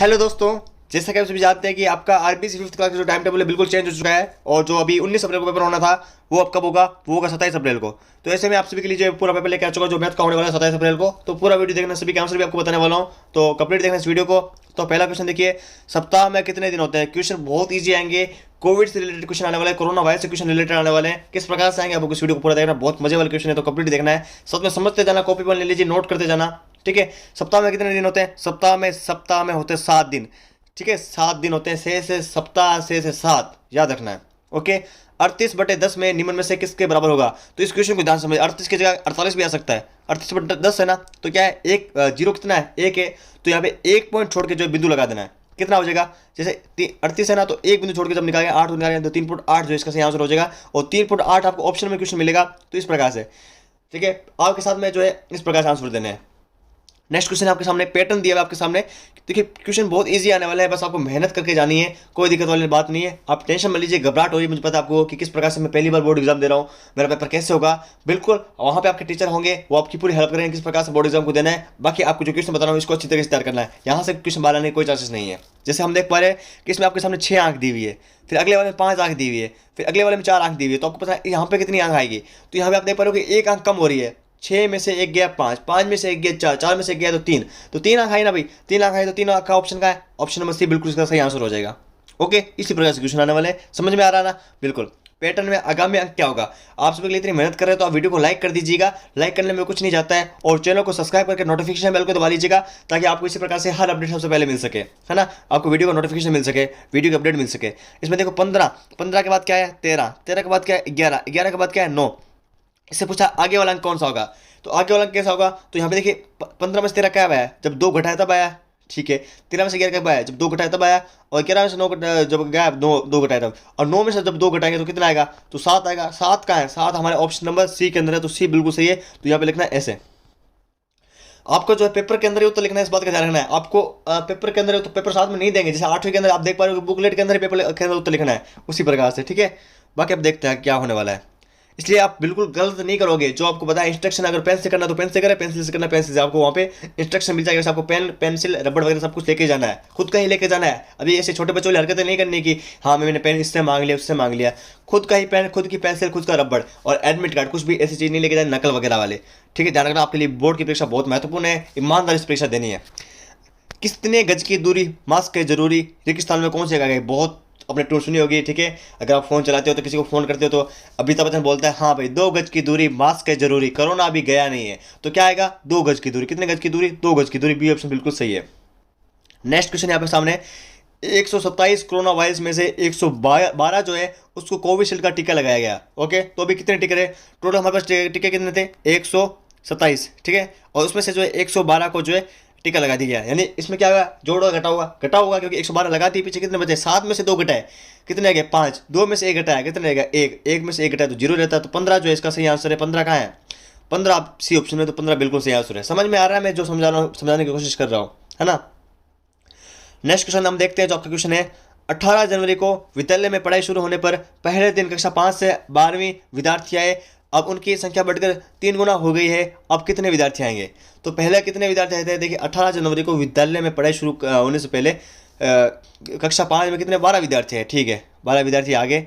Hello दोस्तों, जैसा कि आप सभी जानते हैं कि आपका आरबीसी फिफ्थ क्लास का जो टाइम टेबल है बिल्कुल चेंज हो चुका है और जो अभी 19 अप्रैल को पेपर होना था वो अब कब होगा, वो होगा 27 अप्रैल को। तो ऐसे में आप सभी के लिए जो पूरा पेपर लेके आ चुका जो मैथ का होने वाला है 27 अप्रैल को। तो पूरा वीडियो देखना, सभी के आंसर भी आपको बताने वाला हूँ, तो कंप्लीट देखना इस वीडियो को। तो पहला क्वेश्चन देखिए, सप्ताह में कितने दिन होते हैं। क्वेश्चन बहुत ईजी आएंगे, कोविड से रिलेटेड क्वेश्चन आने वाले हैं, कोरोना वायरस से क्वेश्चन रिलेटेड आने वाले हैं। किस प्रकार से आएंगे आपको इस वीडियो को पूरा देखना, बहुत मजे वाले क्वेश्चन है, तो कंप्लीट देखना है। साथ में समझते जाना, कॉपी पर ले लीजिए, नोट करते जाना, ठीक है। सप्ताह में कितने दिन होते हैं, सप्ताह में होते हैं 7 दिन, ठीक है। 7 दिन होते हैं, से सप्ताह से 7 याद रखना है, ओके। 38/10 में निम्न में से किसके बराबर होगा। तो इस क्वेश्चन को ध्यान समझ, 38 की जगह 48 भी आ सकता है। 38/10 है ना, तो क्या है, एक जीरो कितना है, एक है, तो यहाँ पे एक पॉइंट छोड़ के जो बिंदु लगा देना है। कितना हो जाएगा, जैसे 38 है ना, तो एक बिंदु छोड़ के जब निकालेंगे 8 निकालेंगे तो 3.8 जो इसका सही आंसर हो जाएगा। और 3.8 आपको ऑप्शन में क्वेश्चन मिलेगा, तो इस प्रकार से, ठीक है। आपके साथ में जो है इस प्रकार से आंसर देने हैं। नेक्स्ट क्वेश्चन आपके सामने पैटर्न दिया हुआ आपके सामने। देखिए क्वेश्चन बहुत इजी आने वाला है, बस आपको मेहनत करके जानी है, कोई दिक्कत वाली बात नहीं है। आप टेंशन मत लीजिए, घबराहट हो रही है, मुझे पता है आपको कि किस प्रकार से मैं पहली बार बोर्ड एग्जाम दे रहा हूँ, मेरा पेपर कैसे होगा। बिल्कुल वहाँ पे आपके टीचर होंगे, वो आपकी पूरी हेल्प करेंगे किस प्रकार से बोर्ड एग्जाम को देना है। बाकी आपको जो क्वेश्चन बता रहा हूँ इसको अच्छी तरीके से तैयार करना है, यहाँ से क्वेश्चन बाहर आने की कोई चांसेस नहीं है। जैसे हम देख पा रहे हैं कि इसमें आपके सामने 6 आंख दी हुई है, फिर अगले वाले में 5 आंख दी हुई है, फिर अगले वाले में 4 आंख दी हुई है, तो आपको पता है यहाँ पे कितनी आंख आएगी। तो यहाँ पे आप देख पा रहे हो कि एक आंख कम हो रही है, 6 में से एक गया 5, 5 में से एक गया 4, 4 में से एक गया तो 3, तो 3 आंख आई ना भाई, 3 आंख आई, तो 3 आंख का ऑप्शन का है, ऑप्शन नंबर सी बिल्कुल इसका सही आंसर हो जाएगा, ओके। इसी प्रकार से क्वेश्चन आने वाले हैं, समझ में आ रहा है ना। बिल्कुल पैटर्न में आगामी अंक क्या होगा। आप सभी के लिए इतनी मेहनत कर रहे हैं तो आप वीडियो को लाइक कर दीजिएगा, लाइक करने में कुछ नहीं जाता है, और चैनल को सब्सक्राइब करके नोटिफिकेशन बेल को दबा लीजिएगा ताकि आपको इसी प्रकार से हर अपडेट सबसे पहले मिल सके, है ना। आपको वीडियो का नोटिफिकेशन मिल सके, वीडियो की अपडेट मिल सके। इसमें देखो 15, 15 के बाद क्या है 13, 13 के बाद क्या है 11, 11 के बाद क्या है 9। इससे पूछा आगे वाला अंक कौन सा होगा, तो आगे वाला अंक कैसा होगा। तो यहाँ पे देखिए 15 में से 13 क्या आया, जब 2 घटाया तब आया, ठीक है। 13 में से 11 कब आया, जब 2 घटाया तब आया, और 11 में से 9 जब गया 2 घटाया तब, और 9 में से जब 2 घटाएंगे तो कितना आएगा, तो 7 आएगा। 7 का है, 7 हमारे ऑप्शन नंबर सी के अंदर है, तो सी बिल्कुल सही है। तो यहाँ पे लिखना है ऐसे। आपको जो है पेपर के अंदर ही उत्तर लिखना है, इस बात का ध्यान रखना है। आपको पेपर के अंदर तो पेपर साथ में नहीं देंगे, जैसे 8वीं के अंदर आप देख पा रहे हो बुकलेट के अंदर ही पेपर के अंदर उत्तर लिखना है, उसी प्रकार से, ठीक है। बाकी आप देखते हैं क्या होने वाला है, इसलिए आप बिल्कुल गलत नहीं करोगे। जो आपको बताया इंस्ट्रक्शन, अगर पेन से करना तो पेन से करें, पेंसिल से करना पेंसिल से, आपको वहाँ पे इंस्ट्रक्शन मिल जाएगा। आपको पेन पेंसिल रबड़ वगैरह सब कुछ लेके जाना है, खुद का ही लेके जाना है। अभी ऐसे छोटे बच्चों वाली हरकतें नहीं करनी कि हाँ मैंने पेन इससे मांग लिया उससे मांग लिया। खुद का ही पेन, खुद की पेंसिल, खुद का रबड़, और एडमिट कार्ड, कुछ भी ऐसी चीज़ नहीं लेके जाए नकल वगैरह वाले, ठीक है। ध्यान रखना, आपके लिए बोर्ड की परीक्षा बहुत महत्वपूर्ण है, ईमानदारी से परीक्षा देनी है। कितने गज की दूरी मास्क है जरूरी, रेगिस्तान में कौन सी जगह है। बहुत अपने टूर सुनी होगी, ठीक है। अगर आप फोन चलाते हो तो किसी को फोन करते हो तो अमिताभ बच्चन बोलता है हाँ भाई 2 गज की दूरी मास्क है जरूरी, कोरोना अभी गया नहीं है। तो क्या आएगा 2 गज की दूरी। कितने गज की दूरी, 2 गज की दूरी, बी ऑप्शन बिल्कुल सही है। नेक्स्ट क्वेश्चन यहाँ पे सामने, 127 कोरोना वायरस में से 112 जो है उसको कोविशील्ड का टीका लगाया गया, ओके। तो अभी कितने टीके रहे टोटल हमारे पास, टीके कितने थे 127, ठीक है। और उसमें से जो है 112 को जो है टीका लगा दिया गया, यानी इसमें क्या होगा, जोड़ घटा होगा, घटा होगा, क्योंकि 112 लगा दी, पीछे कितने बचे 7 में से 2 घटाए, कितने आ गए 5, 2 में से 1 घटाया कितने रहेगा 1, 1 में से 1 घटाया तो 0 रहता है। तो 15 जो है इसका सही आंसर है। 15 कहाँ है, 15 सी ऑप्शन में, तो 15 बिल्कुल सही आंसर है। समझ में आ रहा है मैं जो समझा रहा हूँ, समझाने की कोशिश कर रहा हूँ, है ना। नेक्स्ट क्वेश्चन हम देखते हैं, जो आपका क्वेश्चन है, 18 जनवरी को विद्यालय में पढ़ाई शुरू होने पर पहले दिन कक्षा 5 से 12वीं विद्यार्थी आए, अब उनकी संख्या बढ़कर 3 गुना हो गई है, अब कितने विद्यार्थी आएंगे। तो पहले कितने विद्यार्थी आए थे, देखिए 18 जनवरी को विद्यालय में पढ़ाई शुरू होने से पहले कक्षा 5 में कितने 12 विद्यार्थी हैं, ठीक है, 12 विद्यार्थी आ गए,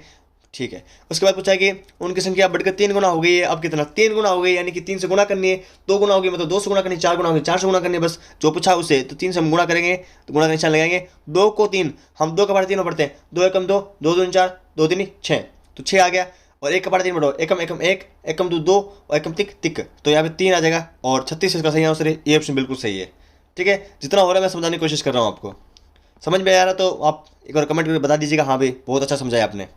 ठीक है। उसके बाद पूछा कि उनकी संख्या बढ़कर 3 गुना हो गई है, अब कितना 3 गुना हो गई, यानी कि 3 से गुना करनी है, 2 गुना होगी मतलब 2 से गुना करनी, 4 गुना होगी 4 से गुना करनी है, बस जो पूछा उसे। तो 3 से हम गुना करेंगे तो गुणा का निशान लगाएंगे, 2 को 3, हम 2 का पढ़ा 3 में पढ़ते हैं, 2 एकम 2, 2 दूनी 4, 2 तीन 6, तो 6 आ गया। और 1 का पढ़ा 3 बढ़ो, एकम एकम 1, एकम 2 2, और एकम तिक तिक, तो यहाँ पे 3 आ जाएगा, और 36 इसका सही आंसर है। ये ऑप्शन बिल्कुल सही है, ठीक है। जितना हो रहा है मैं समझाने की कोशिश कर रहा हूँ, आपको समझ में आ रहा तो आप एक बार कमेंट करके बता दीजिएगा हाँ भाई बहुत अच्छा समझाया आपने।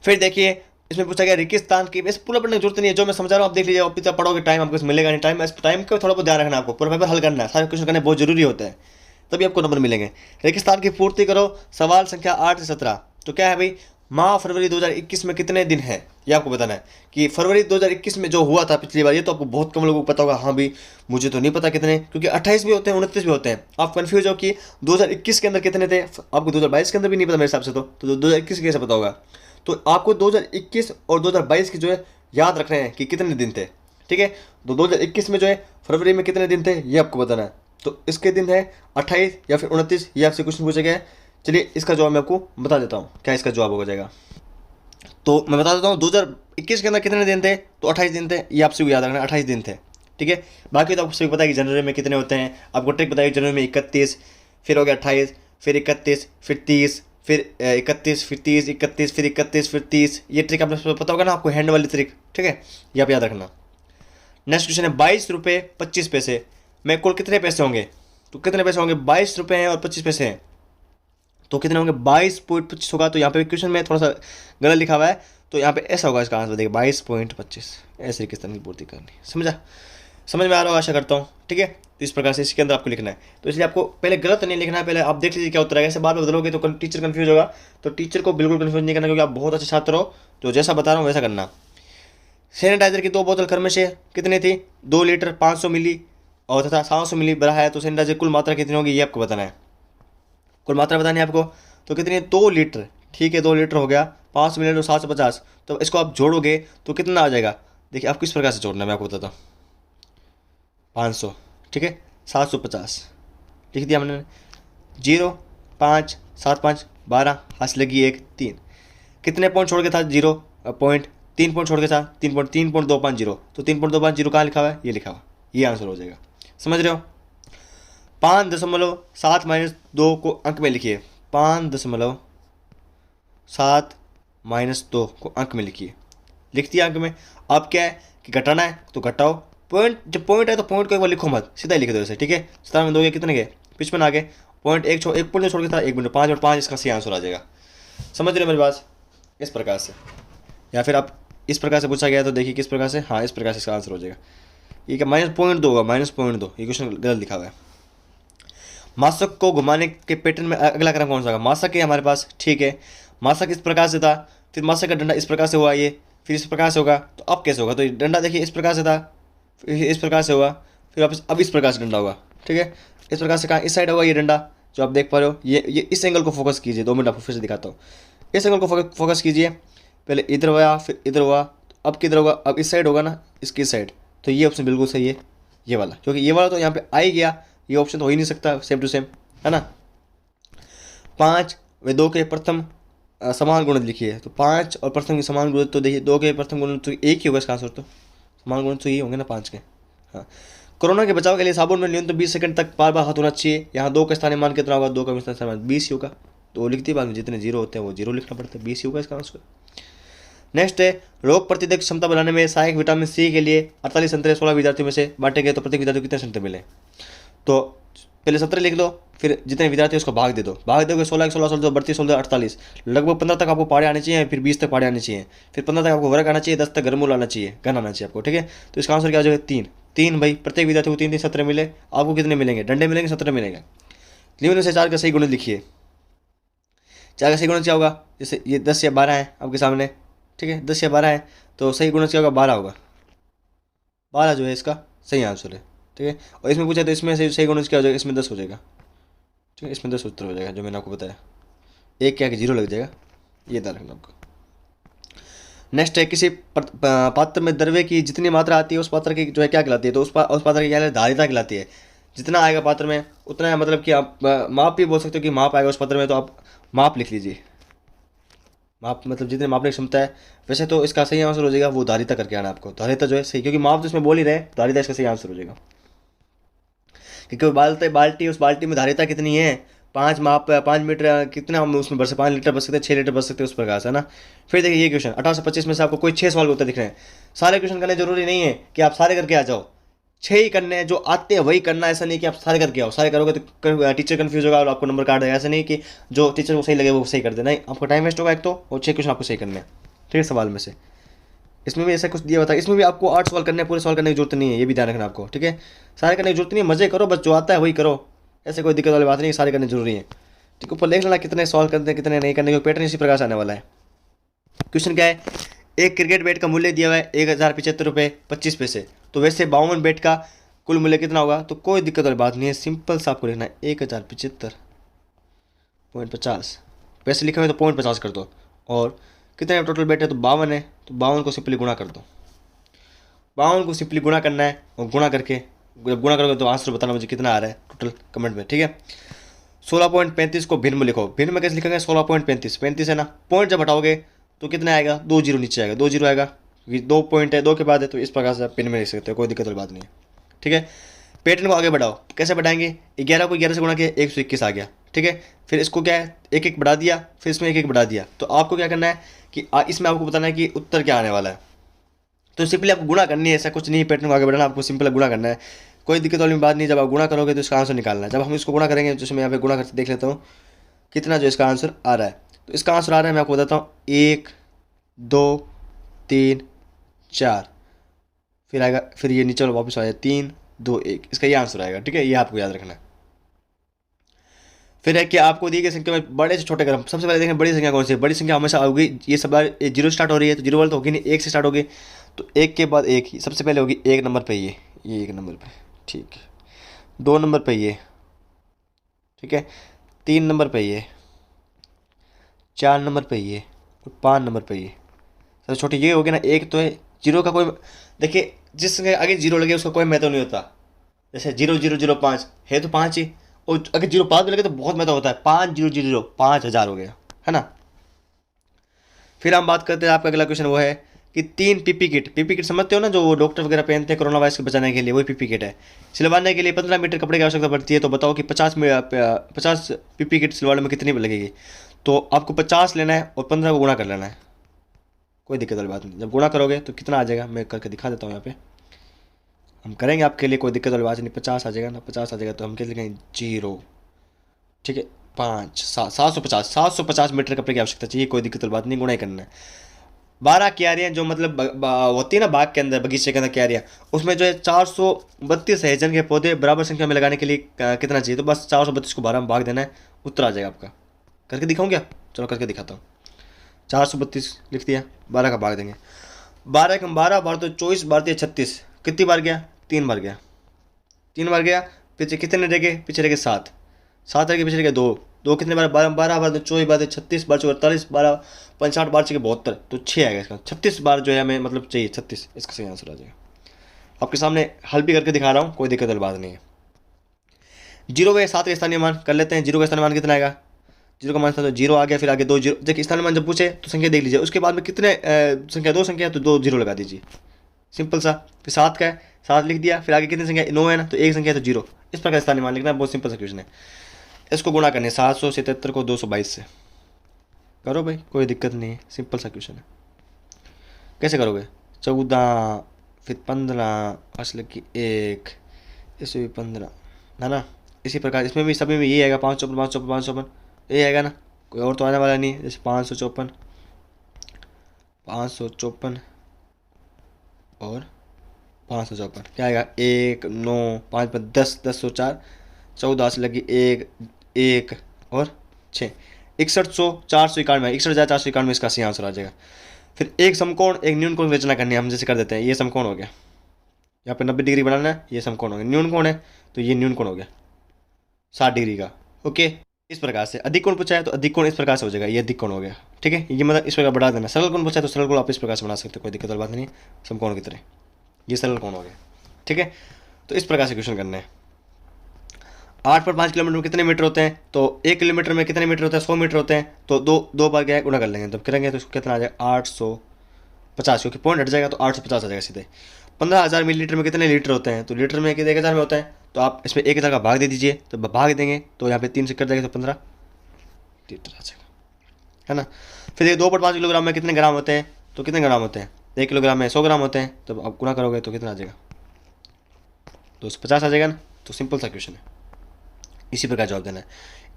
फिर देखिए इसमें पूछा गया रेगिस्तान की, वैसे पूरा पढ़ने की जरूरत नहीं है, जो मैं समझा रहा हूँ आप देख लीजिए, आप इतना पढ़ोगे टाइम आपको मिलेगा नहीं, टाइम का थोड़ा बहुत ध्यान रखना, आपको पूरा पेपर हल करना है, सारे क्वेश्चन करने बहुत जरूरी होता है, तभी आपको नंबर मिलेंगे। रेगिस्तान की पूर्ति करो, सवाल संख्या 8 से 17। तो क्या है भाई, माह फरवरी 2021 में कितने दिन है, ये आपको बताना है कि फरवरी 2021 में जो हुआ था पिछली बार, ये तो आपको बहुत कम लोगों को पता होगा। हाँ भाई मुझे तो नहीं पता कितने, क्योंकि 28 भी होते हैं 29 भी होते हैं। आप कंफ्यूज हो कि 2021 के अंदर कितने थे, आपको 2022 के अंदर भी नहीं पता मेरे हिसाब से, तो 2021 कैसे पता होगा। तो आपको 2021 और 2022 की जो है याद रख रहे हैं कि कितने दिन थे, ठीक है। तो 2021 में जो है फरवरी में कितने दिन थे ये आपको बताना है, तो इसके दिन है 28 या फिर 29, ये आपसे क्वेश्चन पूछा गया है। चलिए इसका जवाब मैं आपको बता देता हूँ, क्या इसका जवाब हो जाएगा। तो मैं बता देता हूँ 2021 के अंदर कितने दिन थे, तो 28 दिन थे, ये आपसे याद रखना 28 दिन थे, ठीक है। बाकी तो आपको सभी पता है कि जनवरी में कितने होते हैं, आपको ट्रिक बताइए। जनवरी में 31, फिर हो गया 28, फिर 31, फिर 30, फिर 31, फिर 30, 31, फिर 31, फिर 30। ये ट्रिक आपने पता होगा ना आपको, हैंड वाली ट्रिक, ठीक है, ये आप याद रखना। नेक्स्ट क्वेश्चन है 22 रुपये 25 पैसे में कुल कितने पैसे होंगे, तो कितने पैसे होंगे, 22 रुपये हैं और 25 पैसे हैं, तो कितने होंगे, 22.25 होगा। तो यहाँ पे क्वेश्चन में थोड़ा सा गलत लिखा हुआ है, तो यहाँ पे ऐसा होगा इसका आंसर, देखिए 22.25, ऐसे किस तरह की पूर्ति करनी, समझा, समझ में आ रहा होगा आशा करता हूँ, ठीक है। तो इस प्रकार से इसके अंदर आपको लिखना है, तो इसलिए आपको पहले गलत नहीं लिखना है, पहले आप देख लीजिए क्या उत्तर आएगा। ऐसे बार बार बदलोगे तो टीचर कंफ्यूज होगा, तो टीचर को बिल्कुल कंफ्यूज नहीं करना, क्योंकि आप बहुत अच्छे छात्र हो, तो जैसा बता रहा हूँ वैसा करना। सैनिटाइजर की 2 बोतल खरमशे कितनी थी, 2 लीटर 500 मिली और तथा 700 मिली भरा है, तो सैनिटाइजर कुल मात्रा कितनी होगी ये आपको बताना है, कुल मात्रा बतानी है आपको। तो कितनी है, 2 लीटर, ठीक है, 2 लीटर हो गया, 500 मिली तो 750, तो इसको आप जोड़ोगे तो कितना आ जाएगा, देखिए आप किस प्रकार से जोड़ना है मैं आपको बताता हूँ। 500, ठीक है, 750 लिख दिया हमने, 0 5 7 5 12, हाथ लगी 1 3, कितने पॉइंट छोड़ के था, 0 पॉइंट, 3 पॉइंट छोड़ के था, 3.250, तो 3.250 कहाँ लिखा हुआ है, ये लिखा हुआ, ये आंसर हो जाएगा, समझ रहे हो। 5.7 - 2 को अंक में लिखिए, 5.7 - 2 को अंक में लिखिए, लिख दिया अंक में। अब क्या है कि घटाना है तो घटाओ, पॉइंट जब पॉइंट है तो पॉइंट को एक बार लिखो मत, सीधा ही लिख दो ऐसे, ठीक है। 17 में 2 गए कितने गए, 55 आ गए, पॉइंट एक पॉइंट छोड़ के था 1 मिनट, 5 और 5 इसका सही आंसर आ जाएगा, समझ रहे हो मेरी बात, इस प्रकार से। या फिर आप इस प्रकार से पूछा गया तो देखिए किस प्रकार से, हाँ इस प्रकार से इसका आंसर हो जाएगा। ये क्या -0.2 होगा, -0.2, ये क्वेश्चन गलत लिखा हुआ है। मासक को घुमाने के पैटर्न में अगला क्रम कौन सा होगा, मासक है हमारे पास, ठीक है, मासक इस प्रकार से था, फिर मासक का डंडा इस प्रकार से हुआ, ये फिर इस प्रकार से होगा, तो अब कैसे होगा, तो डंडा देखिए इस प्रकार से था, फिर इस प्रकार से हुआ, फिर वापस अब इस प्रकार से डंडा होगा, ठीक है, इस प्रकार से कहाँ इस साइड होगा ये डंडा, जो आप देख पा रहे हो, ये इस एंगल को फोकस कीजिए, 2 मिनट आपको फिर से दिखाता हूँ, इस एंगल को फोकस कीजिए, पहले इधर हुआ फिर इधर हुआ, अब किधर होगा, अब इस साइड होगा ना, इसकी साइड, तो ये ऑप्शन बिल्कुल सही है, ये वाला, क्योंकि ये वाला तो यहाँ पे आ ही गया, ये ऑप्शन तो हो ही नहीं सकता सेम टू सेम, है ना। 5 व 2 के प्रथम समान गुणित लिखिए, तो 5 और प्रथम के समान गुणित, तो देखिए 2 के प्रथम गुणित तो एक ही होगा इसका आंसर, तो समान गुणित तो ये होंगे ना 5 के। हाँ, कोरोना के बचाव के लिए साबुन में न्यूनतम 20 सेकंड तक बार बार हाथ धोना चाहिए, यहाँ 2 का स्थानीय मान कितना होगा, 2 का स्थानीय मान 20 ही होगा, तो लिखती बाद में जितने 0 होते हैं वो 0 लिखना पड़ता है, 20 ही होगा इसका आंसर। नेक्स्ट है रोग प्रतिरोधक क्षमता बढ़ाने में सहायक विटामिन सी के लिए 48 संतरे 16 विद्यार्थियों में से बांटे गए, तो प्रत्येक विद्यार्थी को कितने संतरे मिले, तो पहले 17 लिख लो, फिर जितने विद्यार्थी उसको भाग दे दो, भाग दोगे 16 16 16 32 16 48, लगभग 15 तक आपको पाड़े आने चाहिए, फिर 20 तक पाड़े आने चाहिए, फिर 15 तक आपको वर्ग आना चाहिए, 10 तक घनमूल आना चाहिए, घन आना चाहिए आपको, ठीक है। तो इसका आंसर क्या हो जाएगा, 3 भाई, प्रत्येक विद्यार्थी को 3 17 मिले, आपको कितने मिलेंगे, डंडे मिलेंगे 17 मिलेंगे। निम्न से 4 का सही गुणित लिखिए, 4 का सही गुणित क्या होगा, जैसे ये 10 या 12 है आपके सामने, ठीक है, 10 या 12 है, तो सही गुणित क्या होगा, 12 होगा, 12 जो है इसका सही आंसर है, ठीक है। और इसमें पूछा तो इसमें सही गुणित क्या हो जाएगा, इसमें 10 हो जाएगा, ठीक है, इसमें 10 उत्तर हो जाएगा जो मैंने आपको बताया, एक क्या कि 0 लग जाएगा, ये ध्यान रखना आपको। नेक्स्ट है किसी पात्र में द्रव्य की जितनी मात्रा आती है उस पात्र की जो है क्या कहलाती है, तो उस पात्र की क्या है, धारिता कहलाती है। जितना आएगा पात्र में उतना है, मतलब कि आप माप भी बोल सकते हो कि माप आएगा उस पात्र में, तो आप माप लिख लीजिए, माप मतलब जितने मापने की क्षमता है। वैसे तो इसका सही आंसर हो जाएगा वो धारिता करके आना आपको, धारिता जो है सही, क्योंकि माप तो इसमें बोल ही रहे, धारिता इसका सही आंसर हो जाएगा। क्योंकि बाल्टी उस बाल्टी में धारिता कितनी है, 5 मीटर, कितना हम उसमें भर सकते, 5 लीटर भर सकते हैं, 6 लीटर भर सकते हैं उस प्रकार से, है ना। फिर देखिए ये क्वेश्चन 18 से 25 में से आपको कोई 6 सवाल उत्तर दिख रहे हैं, सारे क्वेश्चन करने जरूरी नहीं है कि आप सारे करके आ जाओ, 6 ही करने हैं, जो आते हैं वही करना, ऐसा नहीं कि आप सारे करके आओ, सारे करोगे तो टीचर कंफ्यूज होगा और आपको नंबर काट देगा, ऐसा नहीं कि जो टीचर को सही लगे वो सही कर दे, नहीं, आपको टाइम वेस्ट होगा एक तो, और 6 क्वेश्चन आपको सही करने हैं, ठीक है, सवाल में से। इसमें भी ऐसा कुछ दिया हुआ था, इसमें भी आपको 8 सवाल करने, पूरे सवाल करने की जरूरत नहीं है, ये भी ध्यान रखना आपको, ठीक है। सारे करने की जरूरत नहीं है, मजे करो, बस जो आता है वही करो, ऐसे कोई दिक्कत वाली बात नहीं, सारे करने जरूरी है, ठीक है। ऊपर देख लेना कितने सॉल्व करते हैं कितने नहीं करने, क्योंकि पैटर्न इसी प्रकार से आने वाला है। क्वेश्चन क्या है, एक क्रिकेट बैट का मूल्य दिया हुआ है 1075 रुपये 25 पैसे, तो वैसे 52 बैट का कुल मूल्य कितना होगा, तो कोई दिक्कत वाली बात नहीं है, सिंपल सा आपको लिखना है 1075.50 पैसे लिखे हुए तो 50 कर दो, और कितने टोटल बैट है, तो 52 है, तो 52 को सिंपली गुणा कर दो, 52 को सिंपली गुणा करना है, और गुणा करके जब गुणा करोगे तो आंसर बताना मुझे कितना आ रहा है, टोटल कमेंट में, ठीक है। 16.35 को भिन्न में लिखो। भिन्न में कैसे लिखेंगे? 16.35, 35 है ना, पॉइंट जब हटाओगे तो कितना आएगा? 2 जीरो नीचे आएगा, 2 जीरो आएगा क्योंकि 2 पॉइंट है, 2 के बाद है, तो इस प्रकार से आप भिन्न में लिख सकते हो, कोई दिक्कत वाली बात नहीं है, ठीक है। पैटर्न को आगे बढ़ाओ, कैसे बढ़ाएंगे? 11 को 11 से गुणा किया 121 आ गया, ठीक है। फिर इसको क्या है, एक एक बढ़ा दिया, फिर इसमें एक एक बढ़ा दिया। तो आपको क्या करना है कि इसमें आपको बताना है कि उत्तर क्या आने वाला है। तो सिंपली आपको गुणा करनी है, ऐसा कुछ नहीं, पैटर्न को आगे बढ़ाना, आपको सिंपल गुणा करना है, कोई दिक्कत वाली बात नहीं। जब आप गुणा करोगे तो इसका आंसर निकालना है। जब हम इसको गुणा करेंगे, जैसे मैं यहाँ पे गुणा करके देख लेता हूँ कितना जो इसका आंसर आ रहा है। तो इसका आंसर आ रहा है, मैं आपको बताता हूँ, 1 2 3 4, फिर आएगा, फिर ये नीचे वापस आएगा 3 2 1, इसका ये आंसर आएगा, ठीक है। ये आपको याद रखना है। फिर है कि आपको दी गई संख्या में बड़े से छोटे क्रम, सबसे पहले देखें बड़ी संख्या कौन सी है। बड़ी संख्या हमेशा होगी, ये सब बार जीरो स्टार्ट हो रही है तो जीरो वाली तो होगी नहीं, 1 से स्टार्ट होगी, तो 1 के बाद 1 ही सबसे पहले होगी 1 नंबर पे, ये 1 नंबर पे, ठीक है। 2 नंबर पे ये, ठीक है। 3 नंबर पे ये, 4 नंबर पे ये, और 5 नंबर पे ये, सबसे छोटी ये होगी ना। 1 तो है, जीरो का कोई, देखिए जिस संख्या आगे जीरो लगे उसका कोई महत्व नहीं होता। जैसे 0005 है तो 5 ही, और अगर 05 भी लगे तो बहुत महत्व होता है। 5000 5000 हो गया, है ना। फिर हम बात करते हैं, आपका अगला क्वेश्चन वो है कि 3 पीपी किट। पीपी किट समझते हो ना, जो डॉक्टर वगैरह पहनते हैं कोरोना वायरस से बचाने के लिए, वही पीपी किट है। सिलवाने के लिए 15 मीटर कपड़े की आवश्यकता पड़ती है। तो बताओ कि 50 पीपी किट सिलवाने में कितनी लगेगी? तो आपको 50 लेना है और 15 को गुणा कर लेना है, कोई दिक्कत वाली बात नहीं। जब गुणा करोगे तो कितना आ जाएगा, मैं करके दिखा देता हूँ, यहाँ पे हम करेंगे आपके लिए, कोई दिक्कत वाली बात नहीं। 50 आ जाएगा ना, 50 आ जाएगा तो हम क्या लिखेंगे? 0, ठीक है। 5 750 मीटर कपड़े की आवश्यकता चाहिए, कोई दिक्कत वाली बात नहीं, गुणा ही करना है। 12 क्यारियाँ, जो मतलब होती है ना बाग के अंदर, बगीचे के अंदर क्यारियाँ, उसमें जो है 432 सहजन के पौधे बराबर संख्या में लगाने के लिए कितना चाहिए? तो बस 432 को 12 में भाग देना है, उत्तर आ जाएगा आपका। करके दिखाऊँ क्या? चलो करके दिखाता हूँ। 432 लिख दिया, 12 का भाग देंगे। 12 कम 12 बार तो 24, 12 36, कितनी बार गया? 3 बार गया, 3 बार गया। पीछे कितने रह गए? पीछे रह गए 7, 7 रह गए, पीछे रह गए 2, 2 कितने बार? 12 बार तो 24, 12 36, 12 48, 12 65, 12 6 72, तो 6 आएगा इसका। 36 बार जो है हमें मतलब चाहिए, 36 इसका सही आंसर आ जाएगा। आपके सामने हल भी करके दिखा रहा हूँ, कोई दिक्कत वाली बात नहीं है। 0 के 7 का स्थानीय मान कर लेते हैं। 0 का स्थानीय मान कितना आएगा? 0 का मान था तो 0 आ गया, फिर आगे 2 जीरो। देखिए स्थानीय मान जब पूछे तो संख्या देख लीजिए, उसके बाद में कितने संख्या, 2 संख्या है तो 2 जीरो लगा दीजिए, सिंपल सा। फिर 7 का है, 7 लिख दिया, फिर आगे कितनी संख्या? 9 है ना, तो 1 संख्या है तो 0। इस प्रकार स्थानीय मान लिखना है, बहुत सिंपल सा क्वेश्चन है। इसको गुणा करने 777 को 222 से करो भाई, कोई दिक्कत नहीं है, सिंपल सा क्वेश्चन है। कैसे करोगे? 14, फिर 15, असल की 1, इसमें भी 15 है ना। इसी प्रकार इसमें भी सभी में ये आएगा, 554 554 554, ये आएगा ना, कोई और तो आने वाला नहीं है। जैसे 554 554 और 554 क्या आएगा? 1 9 5 10 10 4 14 से लगी 1 1 और 6 6100 491, 61,491 इसका सही आंसर आ जाएगा। फिर एक समकोण एक न्यून कोण रचना करनी है, हम जैसे कर देते हैं। ये समकोण हो गया, यहाँ पे 90 डिग्री बनाना है, ये समकोण हो गया। न्यून कोण है तो ये न्यून कोण हो गया 60 डिग्री का, ओके। इस प्रकार से अधिक कोण पूछा है तो अधिक कोण इस प्रकार से हो जाएगा, ये अधिक कोण हो गया, ठीक है। ये मतलब इस प्रकार बढ़ा देना। सरल कोण पूछा है तो सरल कोण आप इस प्रकार से बना सकते हो, कोई दिक्कत वाली बात नहीं, समकोण की तरह। ये सरल कोण हो गया, ठीक है। तो इस प्रकार से क्वेश्चन करना है। 8 पर 5 किलोमीटर में कितने मीटर होते हैं? तो 1 किलोमीटर में कितने मीटर होते हैं? 100 मीटर होते हैं। तो दो बार क्या है, गुणा कर लेंगे, तब करेंगे तो इसको कितना आ जाएगा? 850, क्योंकि पॉइंट हट जाएगा तो 850 आ जाएगा सीधे। 15,000 मिलीलीटर में कितने लीटर होते हैं? तो लीटर में 1000 में होता है, तो आप इसमें 1000 का भाग दे दीजिए, तो भाग देंगे तो यहाँ पे 3 से कट जाएगा तो 15 लीटर आ जाएगा, है ना। फिर ये 2 पर 5 किलोग्राम में कितने ग्राम होते हैं? तो कितने ग्राम होते हैं? 1 किलोग्राम में 100 ग्राम होते हैं, तो आप गुणा करोगे तो कितना आ जाएगा? 250 आ जाएगा ना। तो सिंपल सा क्वेश्चन है, इसी प्रकार जवाब देना है।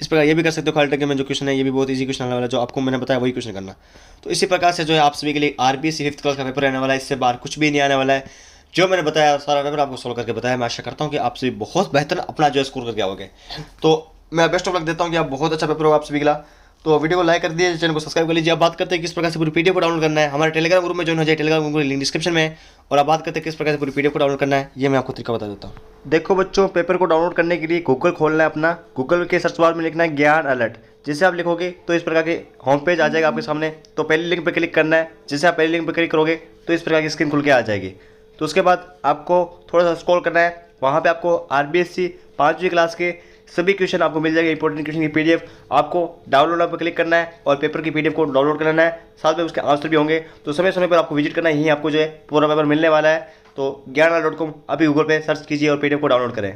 इस प्रकार ये भी कर सकते हो। खाली में जो क्वेश्चन है ये भी बहुत इजी क्वेश्चन आने वाला है, जो आपको मैंने बताया वही क्वेश्चन करना। तो इसी प्रकार से जो है आप सभी के लिए आरबीएससी 5th क्लास का पेपर रहने वाला है, इससे बाहर कुछ भी नहीं आने वाला है। जो मैंने बताया सारा पेपर आपको सोल्व करके बताया। मैं आशा करता हूँ कि आप सभी बहुत बेहतर अपना जो है स्कोर करके आओगे। तो मैं बेस्ट ऑफ लक देता हूँ कि आप बहुत अच्छा पेपर होगा आप सभी के लिए। तो वीडियो को लाइक कर दीजिए, चैनल को सब्सक्राइब कर लीजिए। आप बात करते हैं किस प्रकार से पूरी पीडीएफ को डाउनलोड करना है, हमारे टेलीग्राम ग्रुप में ज्वाइन हो जाए, टेलीग्राम ग्रुप की लिंक डिस्क्रिप्शन में है। और आप बात करते हैं किस प्रकार से पूरी पीडीएफ को डाउनलोड करना है, ये मैं आपको तरीका बता देता हूँ। देखो बच्चों, पेपर को डाउनलोड करने के लिए गूगल खोलना है अपना। गूगल के सर्च बार में लिखना है ज्ञान अलर्ट। जैसे आप लिखोगे तो इस प्रकार के होम पेज आ जाएगा आपके सामने। तो पहली लिंक पर क्लिक करना है। जैसे आप पहली लिंक पर क्लिक करोगे तो इस प्रकार की स्क्रीन खुल के आ जाएगी। तो उसके बाद आपको थोड़ा सा स्क्रॉल करना है, वहाँ पे आपको RBSC 5वीं क्लास के सभी क्वेश्चन आपको मिल जाएंगे। इंपॉर्टेंट क्वेश्चन की PDF आपको डाउनलोड पर क्लिक करना है और पेपर की PDF को डाउनलोड करना है, साथ में उसके आंसर भी होंगे। तो समय समय पर आपको विजिट करना है, यहीं आपको जो है पूरा पेपर मिलने वाला है। तो ज्ञानवाला.com अभी गूगल पे सर्च कीजिए और PDF को डाउनलोड करें।